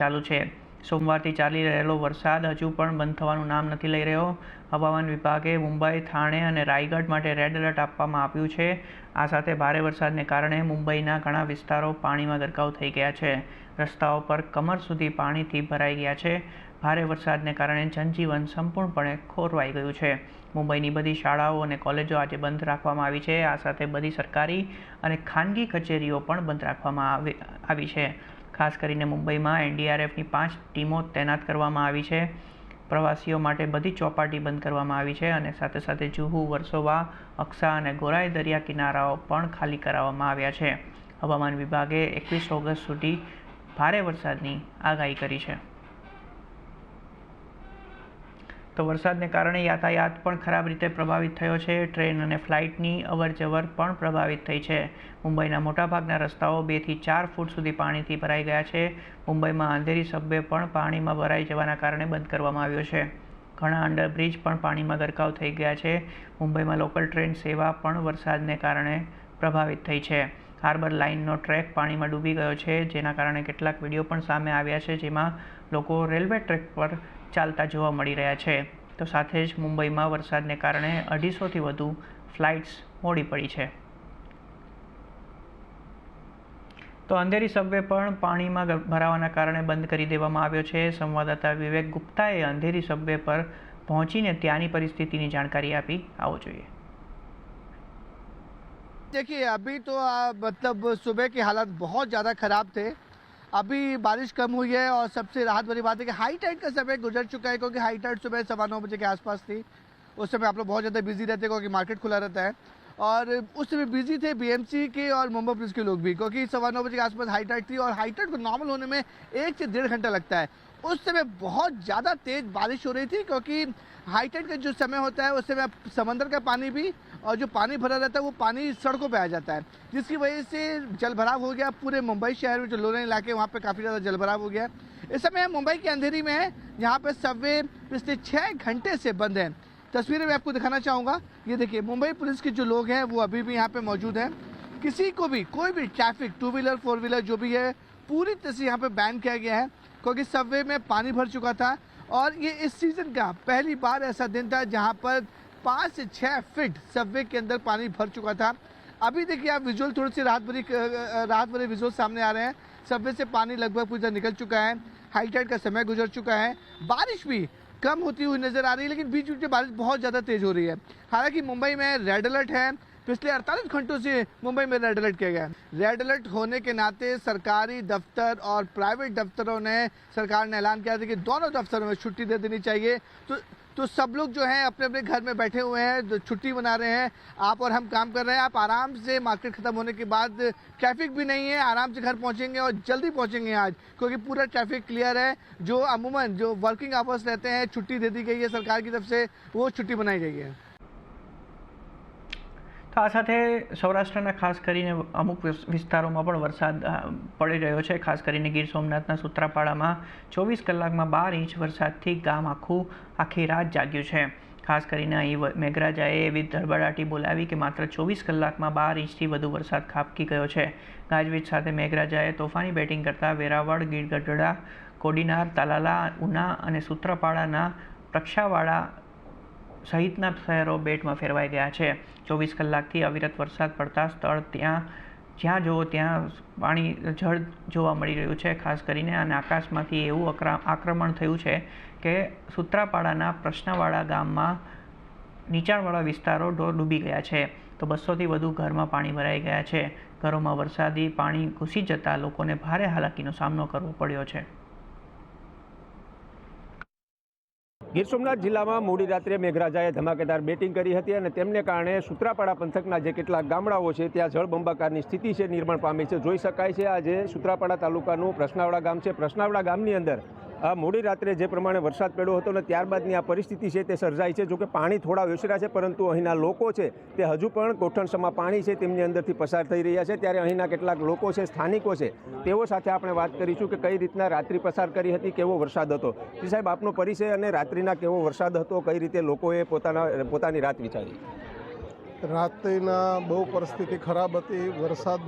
ચાલુ છે। સોમવારથી ચાલી રહેલો વરસાદ હજુ પણ બંધ થવાનું નામ નથી લઈ રહ્યો। હવામાન વિભાગે મુંબઈ, થાણે અને રાયગઢ માટે રેડ એલર્ટ આપવામાં આવ્યું છે। આ સાથે ભારે વરસાદને કારણે મુંબઈના ઘણા વિસ્તારો પાણીમાં ગરકાવ થઈ ગયા છે। રસ્તાઓ પર કમર સુધી પાણીથી ભરાઈ ગયા છે। ભારે વરસાદને કારણે જનજીવન સંપૂર્ણપણે ખોરવાઈ ગયું છે। મુંબઈની બધી શાળાઓ અને કોલેજો આજે બંધ રાખવામાં આવી છે। આ સાથે બધી સરકારી અને ખાનગી કચેરીઓ પણ બંધ રાખવામાં આવી છે। ખાસ કરીને મુંબઈમાં એનડીઆરએફની 5 ટીમો તૈનાત કરવામાં આવી છે। પ્રવાસીઓ માટે બધી ચોપાટી બંધ કરવામાં આવી છે અને સાથે સાથે જુહુ, વર્સોવા, અક્સા અને ગોરાઈ દરિયા કિનારાઓ પણ ખાલી કરાવવામાં આવ્યા છે। હવામાન વિભાગે 21 ઓગસ્ટ સુધી ભારે વરસાદની આગાહી કરી છે। તો વરસાદને કારણે યાતાયાત પણ ખરાબ રીતે પ્રભાવિત થયો છે। ટ્રેન અને ફ્લાઇટની અવરજવર પણ પ્રભાવિત થઈ છે। મુંબઈના મોટાભાગના રસ્તાઓ 2 થી 4 ફૂટ સુધી પાણીથી ભરાઈ ગયા છે। મુંબઈમાં અંધેરી સબવે પણ પાણીમાં ભરાઈ જવાના કારણે બંધ કરવામાં આવ્યો છે। ઘણા અંડરબ્રિજ પણ પાણીમાં ગરકાવ થઈ ગયા છે। મુંબઈમાં લોકલ ટ્રેન સેવા પણ વરસાદને કારણે પ્રભાવિત થઈ છે। હાર્બર લાઇનનો ટ્રેક પાણીમાં ડૂબી ગયો છે, જેના કારણે કેટલાક વિડીયો પણ સામે આવ્યા છે, જેમાં લોકો રેલવે ટ્રેક પર ચાલતા જોવા મળી રહ્યા છે। તો સાથે જ મુંબઈમાં વરસાદને કારણે 250થી વધુ ફ્લાઇટ્સ મોડી પડી છે। તો અંધેરી સબવે પણ પાણીમાં ભરાવાના કારણે બંધ કરી દેવામાં આવ્યો છે। સંવાદદાતા વિવેક ગુપ્તાએ અંધેરી સબવે પર પહોંચીને ત્યાંની પરિસ્થિતિની જાણકારી આપી। આવો જોઈએ। देखिए अभी तो मतलब सुबह के हालात बहुत ज़्यादा ख़राब थे। अभी बारिश कम हुई है और सबसे राहत वाली बात है कि हाई टाइड का समय गुजर चुका है, क्योंकि हाई टाइड सुबह 9:15 बजे के आसपास थी। उस समय आप लोग बहुत ज़्यादा बिजी रहते हैं क्योंकि मार्केट खुला रहता है, और उस समय बिजी थे बीएमसी के और मुंबई पुलिस के लोग भी, क्योंकि 9:15 बजे के आसपास हाई टाइड थी और हाई टाइड को नॉर्मल होने में 1 से 1.5 घंटा लगता है। उस समय बहुत ज़्यादा तेज़ बारिश हो रही थी, क्योंकि हाई टाइड का जो समय होता है उस समय समंदर का पानी भी और जो पानी भरा रहता है वो पानी सड़कों पे आ जाता है, जिसकी वजह से जलभराव हो गया पूरे मुंबई शहर में। जो लोरन इलाके वहाँ पे काफ़ी ज़्यादा जलभराव हो गया। इस समय मुंबई की अंधेरी में है, यहाँ पे सबवे पिछले 6 घंटे से बंद है। तस्वीरें मैं आपको दिखाना चाहूँगा। ये देखिए, मुंबई पुलिस के जो लोग हैं वो अभी भी यहाँ पे मौजूद हैं। किसी को भी कोई भी ट्रैफिक 2 व्हीलर 4 व्हीलर जो भी है पूरी तरह से यहाँ पे बैन किया गया है, क्योंकि सबवे में पानी भर चुका था। और ये इस सीज़न का पहली बार ऐसा दिन था जहाँ पर 5 से 6 फीट सबवे के अंदर पानी भर चुका था। अभी देखिए आप विजुअल थोड़ी सी राहत भरे विजुअल सामने आ रहे हैं। सबवे से पानी लगभग पूरी तरह निकल चुका है। हाई टाइड का समय गुजर चुका है। बारिश भी कम होती हुई नजर आ रही है, लेकिन बीच बीच में बारिश बहुत ज़्यादा तेज हो रही है। हालांकि मुंबई में रेड अलर्ट है। पिछले 48 घंटों से मुंबई में रेड अलर्ट किया गया है। रेड अलर्ट होने के नाते सरकारी दफ्तर और प्राइवेट दफ्तरों ने सरकार ने ऐलान किया था कि दोनों दफ्तरों में छुट्टी दे देनी चाहिए। तो सब लोग जो हैं अपने अपने घर में बैठे हुए हैं, छुट्टी मना रहे हैं। आप और हम काम कर रहे हैं। आप आराम से मार्केट खत्म होने के बाद ट्रैफिक भी नहीं है, आराम से घर पहुंचेंगे और जल्दी पहुंचेंगे आज, क्योंकि पूरा ट्रैफिक क्लियर है। जो अमूमन जो वर्किंग आवर्स रहते हैं, छुट्टी दे दी गई है सरकार की तरफ से, वो छुट्टी बनाई गई है। તો આ સાથે સૌરાષ્ટ્રના ખાસ કરીને અમુક વિસ્તારોમાં પણ વરસાદ પડી રહ્યો છે। ખાસ કરીને ગીર સોમનાથના સૂત્રાપાડામાં 24 કલાકમાં 12 ઇંચ વરસાદથી ગામ આખી રાત જાગ્યું છે। ખાસ કરીને અહીં મેઘરાજાએ એવી ધડબડાટી બોલાવી કે માત્ર 24 કલાકમાં 12 ઇંચથી વધુ વરસાદ ખાબકી ગયો છે। ગાજવીજ સાથે મેઘરાજાએ તોફાની બેટિંગ કરતા વેરાવળ, ગીરગઢડા, કોડીનાર, તાલાલા, ઉના અને સૂત્રાપાડાના પ્રક્ષાવાડા સહિતના શહેરો બેટમાં ફેરવાઈ ગયા છે। 24 કલાકથી અવિરત વરસાદ પડતા સ્થળ જ્યાં જુઓ ત્યાં જળ જોવા મળી રહ્યું છે। ખાસ કરીને અને આકાશમાંથી એવું આક્રમણ થયું છે કે સૂત્રાપાડાના પ્રશ્નવાડા ગામમાં નીચાણવાળા વિસ્તારો ડૂબી ગયા છે। તો 200થી વધુ ઘરમાં પાણી ભરાઈ ગયા છે। ઘરોમાં વરસાદી પાણી ઘૂસી જતાં લોકોને ભારે હાલાકીનો સામનો કરવો પડ્યો છે। ગીર સોમનાથ જિલ્લામાં મોડી રાત્રે મેઘરાજાએ ધમાકેદાર બેટિંગ કરી હતી અને તેમને કારણે સૂત્રાપાડા પંથકના જે કેટલાક ગામડાઓ છે ત્યાં જળબંબાકારની સ્થિતિ છે નિર્માણ પામી છે। જોઈ શકાય છે આ જે સૂત્રાપાડા તાલુકાનું પ્રશ્નાવડા ગામ છે। પ્રશ્નાવડા ગામની અંદર મોડી રાત્રે જે પ્રમાણે વરસાદ પડ્યો હતો અને ત્યારબાદની આ પરિસ્થિતિ છે તે સર્જાઈ છે। જોકે પાણી થોડા ઓસર્યા છે, પરંતુ અહીંના લોકો છે તે હજુ પણ ગોઠણસમા પાણી છે તેમની અંદરથી પસાર થઈ રહ્યા છે। ત્યારે અહીંના કેટલાક લોકો છે, સ્થાનિકો છે, તેઓ સાથે આપણે વાત કરીશું કે કઈ રીતના રાત્રિ પસાર કરી હતી, કેવો વરસાદ હતો। જી સાહેબ, આપનો પરિચય અને રાત્રિના કેવો વરસાદ હતો, કઈ રીતે લોકોએ પોતાની રાત વિચારી? રાત્રિના બહુ પરિસ્થિતિ ખરાબ હતી. વરસાદ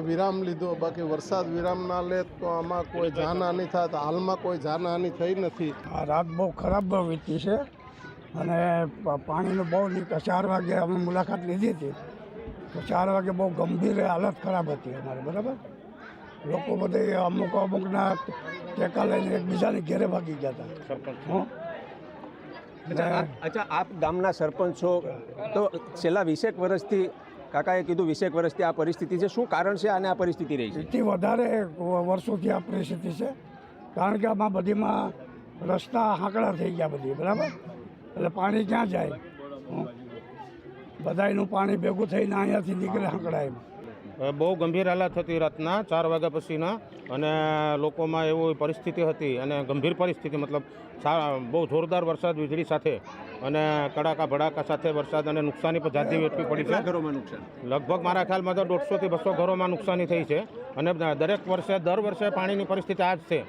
વિરામ લીધો, બાકી વરસાદ વિરામ ના લે તો આમાં કોઈ જાનહાનિ થાય. હાલમાં કોઈ જાનહાનિ થઈ નથી. આ રાત બહુ ખરાબ વીતી છે અને પાણીનો બહુ નિકાસ. 4 વાગે અમે મુલાકાત લીધી હતી તો 4 વાગે બહુ ગંભીર હાલત ખરાબ હતી અમારે. બરાબર, લોકો બધે અમુકના ટેકા લઈને એકબીજાને ઘેરે ભાગી ગયા હતા. અચ્છા, આપ ગામના સરપંચ છો તો છેલ્લા 20 વર્ષથી, કાકાએ કીધું 20 વર્ષથી આ પરિસ્થિતિ છે. શું કારણ છે આને આ પરિસ્થિતિ રહી છે? એથી વધારે વર્ષોથી આ પરિસ્થિતિ છે, કારણ કે આમાં બધીમાં રસ્તા હાંકડા થઈ ગયા બધી. બરાબર, એટલે પાણી ક્યાં જાય? બધાયનું પાણી ભેગું થઈને અહીંયાથી નીકળે હાંકડાય. બહુ ગંભીર હાલત હતી રાતના 4 વાગ્યા પછીના, અને લોકોમાં એવી પરિસ્થિતિ હતી અને ગંભીર પરિસ્થિતિ, મતલબ બહુ જોરદાર વરસાદ વીજળી સાથે અને કડાકા ભડાકા સાથે વરસાદ, અને નુકસાની પણ જાજી વેઠવી પડી છે. ઘરોમાં નુકસાન લગભગ મારા ખ્યાલમાં તો 150 થી 200 ઘરોમાં નુકસાની થઈ છે. અને દર વર્ષે પાણીની પરિસ્થિતિ આ જ છે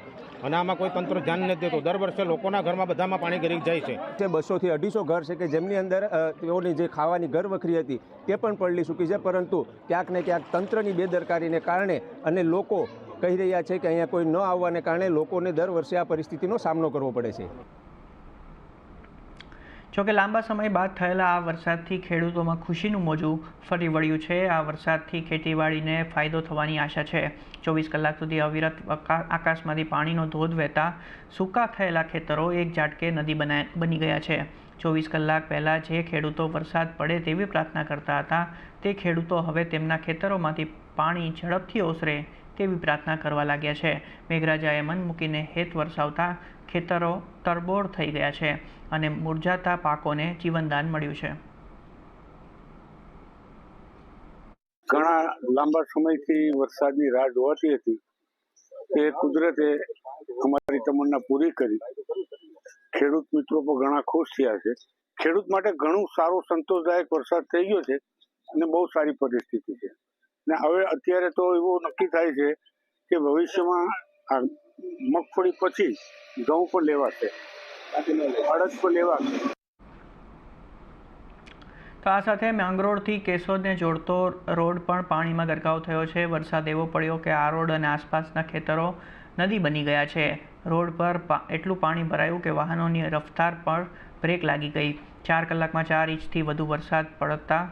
અને આમાં કોઈ તંત્ર ધ્યાન નથી દેતું. દર વર્ષે લોકોના ઘરમાં બધામાં પાણી ગરી જાય છે. 200 થી 250 ઘર છે કે જેમની અંદર તેઓની જે ખાવાની ઘર વખરી હતી તે પણ પડલી ચૂકી છે, પરંતુ ક્યાંક ને ક્યાંક તંત્રની બેદરકારીને કારણે અને લોકો કહી રહ્યા છે કે અહીંયા કોઈ ન આવવાને કારણે લોકોને દર વર્ષે આ પરિસ્થિતિનો સામનો કરવો પડે છે. જોકે લાંબા સમય બાદ થયેલા આ વરસાદથી ખેડૂતોમાં ખુશીનું મોજું ફરી વળ્યું છે. આ વરસાદથી ખેતીવાડીને ફાયદો થવાની આશા છે. 24 કલાક સુધી અવિરત આકાશમાંથી પાણીનો ધોધ વહેતા સૂકા થયેલા ખેતરો એક ઝાટકે નદી બની ગયા છે. 24 કલાક પહેલાં જે ખેડૂતો વરસાદ પડે તેવી પ્રાર્થના કરતા હતા તે ખેડૂતો હવે તેમના ખેતરોમાંથી પાણી ઝડપથી ઓસરે તેવી પ્રાર્થના કરવા લાગ્યા છે. મેઘરાજાએ મન મૂકીને હેત વરસાવતા ખેતરો તરબોળ થઈ ગયા છે અને મુરઝાતા પાકોને જીવનદાન મળ્યું છે. ઘણા લાંબા સમયથી વરસાદની રાહ જોવાતી હતી તે કુદરતે અમારી તમન્ના પૂરી કરી. ખેડૂત મિત્રો પણ ઘણા ખુશ થયા છે. ખેડૂત માટે ઘણું સારો સંતોષદાયક વરસાદ થઈ ગયો છે અને બહુ સારી પરિસ્થિતિ છે. ને હવે અત્યારે તો એવું નક્કી થાય છે કે ભવિષ્યમાં આ મગફળી પછી ઘઉં પણ લેવાશે, અડદ પણ લેવાશે. તો આ સાથે માંગરોળથી કેશોદને જોડતો રોડ પણ પાણીમાં ગરકાવ થયો છે. વરસાદ એવો પડ્યો કે આ રોડ અને આસપાસના ખેતરો નદી બની ગયા છે. રોડ પર એટલું પાણી ભરાયું કે વાહનોની રફતાર પર બ્રેક લાગી ગઈ. 4 કલાકમાં 4 ઇંચથી વધુ વરસાદ પડતા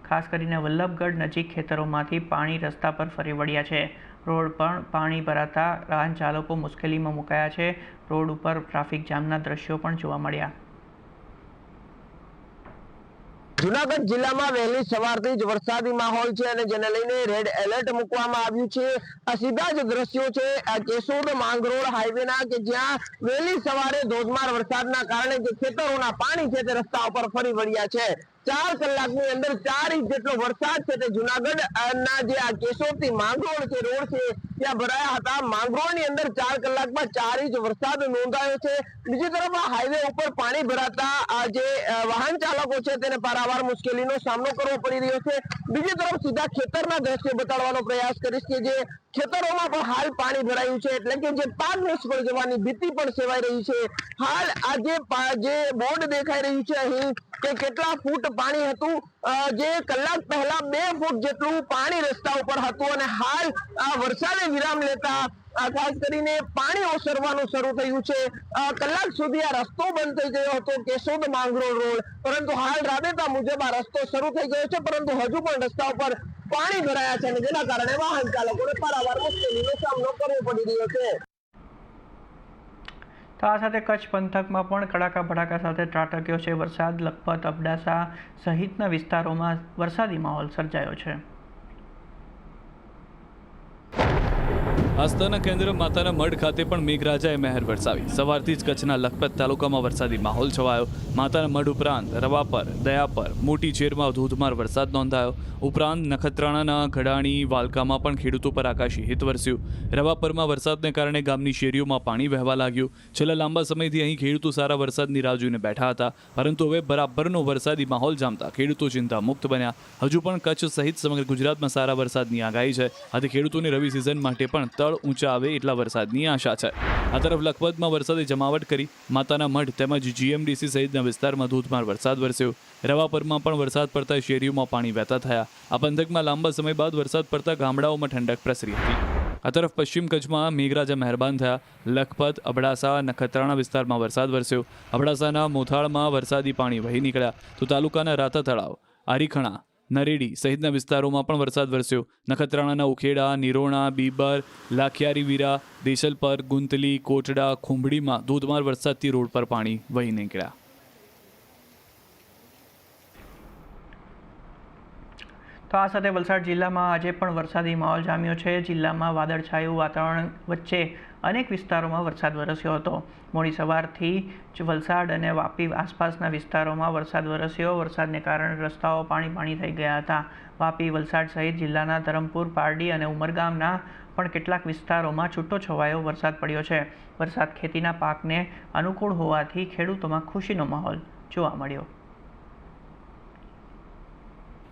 ખાસ કરીને વલ્લભગઢ નજીક ખેતરોમાંથી પાણી રસ્તા પર ફરી વળ્યા છે. રોડ પર પાણી ભરાતા વાહન ચાલકો મુશ્કેલીમાં મુકાયા છે. રોડ ઉપર ટ્રાફિક જામના દ્રશ્યો પણ જોવા મળ્યા. જૂનાગઢ જિલ્લામાં વહેલી સવારથી જ વરસાદી માહોલ છે અને જેને લઈને રેડ એલર્ટ મૂકવામાં આવ્યું છે. આ સીધા જ દ્રશ્યો છે આ કેશોદ માંગરોળ હાઈવેના, કે જ્યાં વહેલી સવારે ધોધમાર વરસાદના કારણે જે ખેતરોના પાણી છે તે રસ્તા ઉપર ફરી વળ્યા છે. 4 કલાકની અંદર 4 ઇંચ જેટલો વરસાદ છે તે જૂનાગઢ ના જે આ કેશોદ થી માંગરોળ છે રોડ છે ત્યાં ભરાયા હતા. માંગરોળની અંદર 4 કલાકમાં 4 ઇંચ વરસાદ નોંધાયો છે. બીજી તરફ આ હાઈવે ઉપર પાણી ભરાતા આ જે વાહન ચાલકો છે તેને પારાવાર મુશ્કેલીનો સામનો કરવો પડી રહ્યો છે. બીજી તરફ સીધા ખેતરના દ્રશ્યો બતાડવાનો પ્રયાસ કરીશ કે જે ખેતરોમાં પણ હાલ પાણી ભરાયું છે, એટલે કે જે પાક નિષ્ફળ જવાની ભીતિ પણ સેવાઈ રહી છે. હાલ આ જે બોર્ડ દેખાઈ રહ્યું છે અહીં કે કેટલા ફૂટ પાણી હતું, જે કલાક પહેલા 2 ફૂટ જેટલું પાણી રસ્તા ઉપર હતું અને હાલ આ વરસાદે વિરામ લેતા ખાસ કરીને પાણી ઓસરવાનું શરૂ થયું છે. કલાક સુધી આ રસ્તો બંધ થઈ ગયો હતો કેશોદ માંગરોળ રોડ, પરંતુ હાલ રાબેતા મુજબ આ રસ્તો શરૂ થઈ ગયો છે, પરંતુ હજુ પણ રસ્તા ઉપર પાણી ભરાયા છે અને જેના કારણે વાહન ચાલકોને પારાવાર મુશ્કેલીનો સામનો કરવો પડી રહ્યો છે. તો આ સાથે કચ્છ પંથકમાં પણ કડાકા ભડાકા સાથે ત્રાટક્યો છે વરસાદ. લખપત, અબડાસા સહિતના વિસ્તારોમાં વરસાદી માહોલ સર્જાયો છે. આસ્થાના કેન્દ્ર માતાના મઢ ખાતે પણ મેઘરાજાએ મહેર વરસાવી. સવારથી જ કચ્છના લખપત તાલુકામાં વરસાદી માહોલ છવાયો. માતાના મઢ ઉપરાંત રવાપર, દયાપર, મોટી ચેરમાં ધોધમાર વરસાદ નોંધાયો. ઉપરાંત નખત્રાણાના ઘડાણી, વાલકામાં પણ ખેડૂતો પર આકાશી હિત વરસ્યું. રવાપરમાં વરસાદને કારણે ગામની શેરીઓમાં પાણી વહેવા લાગ્યું. છેલ્લા લાંબા સમયથી અહીં ખેડૂતો સારા વરસાદની રાહ જોઈને બેઠા હતા, પરંતુ હવે બરાબરનો વરસાદી માહોલ જામતા ખેડૂતો ચિંતા મુક્ત બન્યા. હજુ પણ કચ્છ સહિત સમગ્ર ગુજરાતમાં સારા વરસાદની આગાહી છે. આથી ખેડૂતોની રવિ સિઝન માટે પણ તળ ઊંચા આવે એટલા વરસાદની આશા છે. આ તરફ લખપતમાં વરસાદે જમાવટ કરી. માતાના મઢ તેમજ GMDC સહિતના વિસ્તારમાં ધોધમાર વરસાદ વરસ્યો. રવાપરમાં પણ વરસાદ પડતા શેરીઓમાં પાણી વહેતા થયા. આ પંથકમાં લાંબા સમય બાદ વરસાદ પડતા ગામડાઓમાં ઠંડક પ્રસરી હતી. આ તરફ પશ્ચિમ કચ્છમાં મેઘરાજા મહેરબાન થયા. લખપત, અબડાસા, નખત્રાણા વિસ્તારમાં વરસાદ વરસ્યો. અબડાસાના મોથાળમાં વરસાદી પાણી વહી નીકળ્યા તો તાલુકાના રાતા તળાવ, આરીખણા, નરેડી સહિતના વિસ્તારોમાં પણ વરસાદ વરસ્યો. નખત્રાણાના ઉખેડા, નિરોણા, બીબર, લાખિયારી વીરા, દેશલપર, ગુંતલી, કોટડા, ખુંભડીમાં ધોધમાર વરસાદથી રોડ પર પાણી વહી નીકળ્યા. તો આ સાથે વલસાડ જિલ્લામાં આજે પણ વરસાદી માહોલ જામ્યો છે. જિલ્લામાં વાદળછાયું વાતાવરણ વચ્ચે અનેક વિસ્તારોમાં વરસાદ વરસ્યો હતો. મોડી સવારથી જ વલસાડ અને વાપી આસપાસના વિસ્તારોમાં વરસાદ વરસ્યો. વરસાદને કારણે રસ્તાઓ પાણી થઈ ગયા હતા. વાપી, વલસાડ સહિત જિલ્લાના ધરમપુર, પારડી અને ઉમરગામના પણ કેટલાક વિસ્તારોમાં છૂટો છવાયો વરસાદ પડ્યો છે. વરસાદ ખેતીના પાકને અનુકૂળ હોવાથી ખેડૂતોમાં ખુશીનો માહોલ જોવા મળ્યો.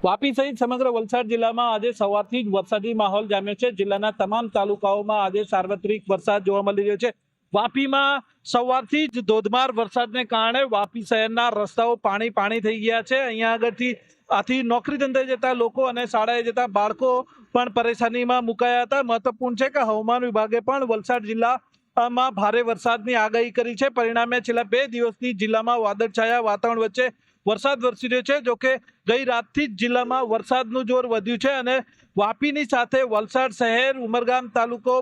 વાપી સહિત સમગ્ર વલસાડ જિલ્લામાં આજે સવારથી જ વરસાદી માહોલ જામ્યો છે. જિલ્લાના તમામ તાલુકાઓમાં આજે સાર્વત્રિક વરસાદ જોવા મળી રહ્યો છે. વાપીમાં સવારથી જ ધોધમાર વરસાદને કારણે વાપી શહેરના રસ્તાઓ પાણી થઈ ગયા છે. અહીંયા આગળથી આથી નોકરી ધંધે જતા લોકો અને શાળાએ જતા બાળકો પણ પરેશાનીમાં મુકાયા હતા. મહત્વપૂર્ણ છે કે હવામાન વિભાગે પણ વલસાડ જિલ્લામાં ભારે વરસાદની આગાહી કરી છે. પરિણામે છેલ્લા 2 દિવસથી જિલ્લામાં વાદળછાયા વાતાવરણ વચ્ચે વરસાદ વરસી રહ્યો છે. જોકે ગઈ રાતથી જ જિલ્લામાં વરસાદનું જોર વધ્યું છે અને વાપીની સાથે વલસાડ શહેર, ઉમરગામ તાલુકો,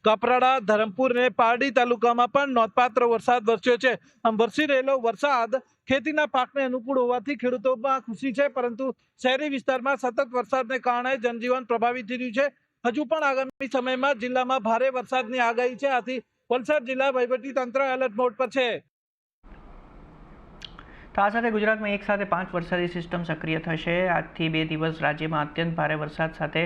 કપરાડા, ધરમપુર અને પારડી તાલુકામાં પણ નોંધપાત્ર વરસાદ વરસ્યો છે. આમ વરસી રહેલો વરસાદ ખેતીના પાકને અનુકૂળ હોવાથી ખેડૂતોમાં ખુશી છે, પરંતુ શહેરી વિસ્તારમાં સતત વરસાદને કારણે જનજીવન પ્રભાવિત થઈ રહ્યું છે. હજુ પણ આગામી સમયમાં જિલ્લામાં ભારે વરસાદની આગાહી છે. આથી વલસાડ જિલ્લા વહીવટીતંત્ર એલર્ટ મોડ પર છે. તો આ સાથે ગુજરાતમાં એક સાથે 5 વરસાદી સિસ્ટમ સક્રિય થશે. આજથી 2 દિવસ રાજ્યમાં અત્યંત ભારે વરસાદ સાથે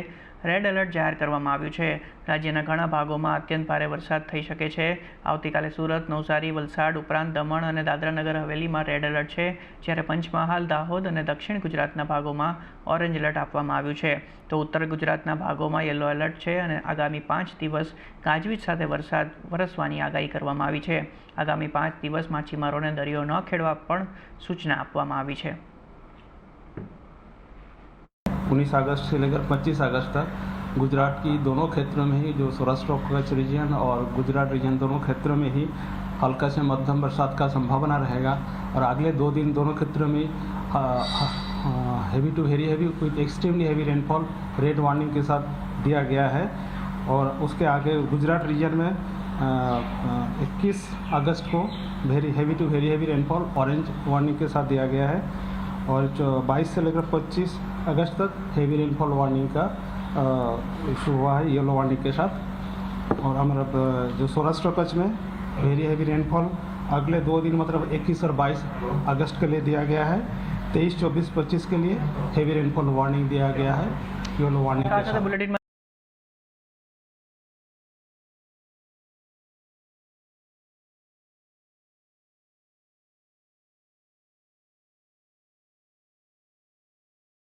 રેડ એલર્ટ જાહેર કરવામાં આવ્યું છે. રાજ્યના ઘણા ભાગોમાં અત્યંત ભારે વરસાદ થઈ શકે છે. આવતીકાલે સુરત, નવસારી, વલસાડ ઉપરાંત દમણ અને દાદરાનગર હવેલીમાં રેડ એલર્ટ છે, જ્યારે પંચમહાલ, દાહોદ અને દક્ષિણ ગુજરાતના ભાગોમાં ઓરેન્જ એલર્ટ આપવામાં આવ્યું છે. તો ઉત્તર ગુજરાતના ભાગોમાં યલો એલર્ટ છે અને આગામી 5 દિવસ ગાજવીજ સાથે વરસાદ વરસવાની આગાહી કરવામાં આવી છે. આગામી 5 દિવસ માછીમારોને દરિયો ન ખેડવા પણ सूचना આપવામાં આવી છે. 19 अगस्त से लेकर 25 अगस्त तक गुजरात की दोनों क्षेत्रों में ही जो सौराष्ट्र कच्छ रीजन और गुजरात रीजन दोनों क्षेत्रों में ही हल्का से मध्यम बरसात का संभावना रहेगा. और अगले 2 दिन दोनों क्षेत्रों में heavy to very heavy with extremely heavy rainfall red warning के साथ दिया गया है. और उसके आगे गुजरात रीजन में 21 अगस्त को very heavy rainfall orange warning के साथ दिया गया है. और 22 से लेकर 25 अगस्त तक हेवी रेनफॉल वार्निंग का इशू हुआ है येलो वार्निंग के साथ. और हमारा जो सौराष्ट्र कच्छ में वेरी हेवी रेनफॉल अगले 2 दिन मतलब 21 और 22 अगस्त के लिए दिया गया है. 23, 24, 25 के लिए हेवी रेनफॉल वार्निंग दिया गया है येलो वार्निंग के साथ.